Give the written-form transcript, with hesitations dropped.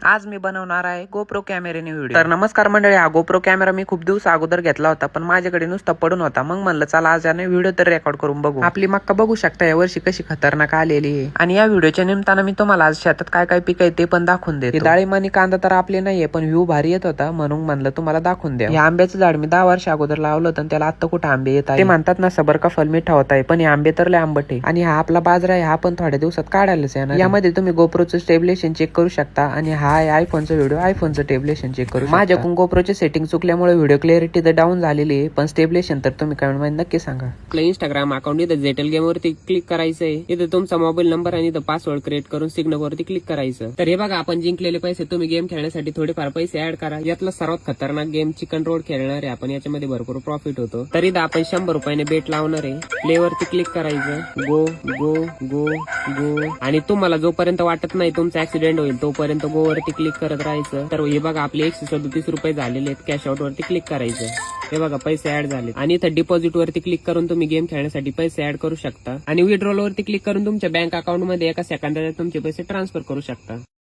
आज मी बनवणार आहे गोप्रो कॅमेऱ्याने व्हिडिओ। तर नमस्कार मंडळी, हा गोप्रो कॅमेरा मी खूप दिवस अगोदर घेतला होता, पण माझ्याकडे नुसता पडून होता। मग म्हणलं चला आज याने व्हिडिओ तर रेकॉर्ड करून बघू। आपली मक्का बघू शकता या वर्षी कशी खतरनाक आलेली आहे। आणि या व्हिडिओच्या निमित्तानं मी तुम्हाला आज शेतात काय काय पीक आहे ते पण दाखवून देतो। डाळिंब आणि कांदा तर आपले नाहीये, पण व्ह्यू भारी येत होता म्हणून म्हणलं तुम्हाला दाखवून द्या। या आंब्याचं झाड मी 10 वर्ष अगोदर लावलं होतं, त्याला आता कुठे आंबे येत आहे। ते म्हणतात ना सबर का फल मीठा होत आहे, पण हे आंबे तर लय आंबट आहे। आणि हा आपला बाजरा आहे, हा पण थोड्या दिवसात काढायलाच येणार। यामध्ये तुम्ही गोप्रोचं स्टेबिलेशन चेक करू शकता आणि हा आहे आयफोनचा व्हिडिओ, आयफोनचं स्टेबिलेशन चेक करू शकता। माझ्याकडून गोप्रोचे सेटिंग चुकल्यामुळे व्हिडिओ क्लॅरिटी तर डाऊन झालेली आहे, पण स्टेबिलेशन तर तुम्ही कमेंट मध्ये नक्की सांगा। आपलं इंस्टाग्राम अकाउंट इथं जेटेल गेम वरती क्लिक करायचं आहे। इथं तुमचा मोबाईल नंबर आणि इथं पासवर्ड क्रिएट करून सिग्नल वरती क्लिक करायचं। तर हे बघा आपण जिंकलेले पैसे, तुम्ही गेम खेळण्यासाठी थोडेफार पैसे ऍड करा। यातला सर्वात खतरनाक गेम चिकन रोड खेळणार आहे आपण, याच्यामध्ये भरपूर प्रॉफिट होतो। तर इथं आपण 100 रुपयाने बेट लावणार आहे। प्ले वरती क्लिक करायचं, गो गो गो गो, आणि तुम्हाला जोपर्यंत वाटत नाही तुमचा ऍक्सिडेंट होईल तोपर्यंत गो वरती क्लिक करत राहायचं। तर हे बघा आपले 137 रुपये झालेले आहेत। कॅश आउट वरती क्लिक करायचं, हे बघा पैसे ऍड झाले। आणि इथं डिपॉझिट वरती क्लिक करून तुम्ही गेम खेळण्यासाठी पैसे ऍड करू शकता। आणि विड्रॉल वरती क्लिक करून तुमच्या बँक अकाउंट मध्ये एका सेकंदात तुमचे पैसे ट्रान्सफर करू शकता।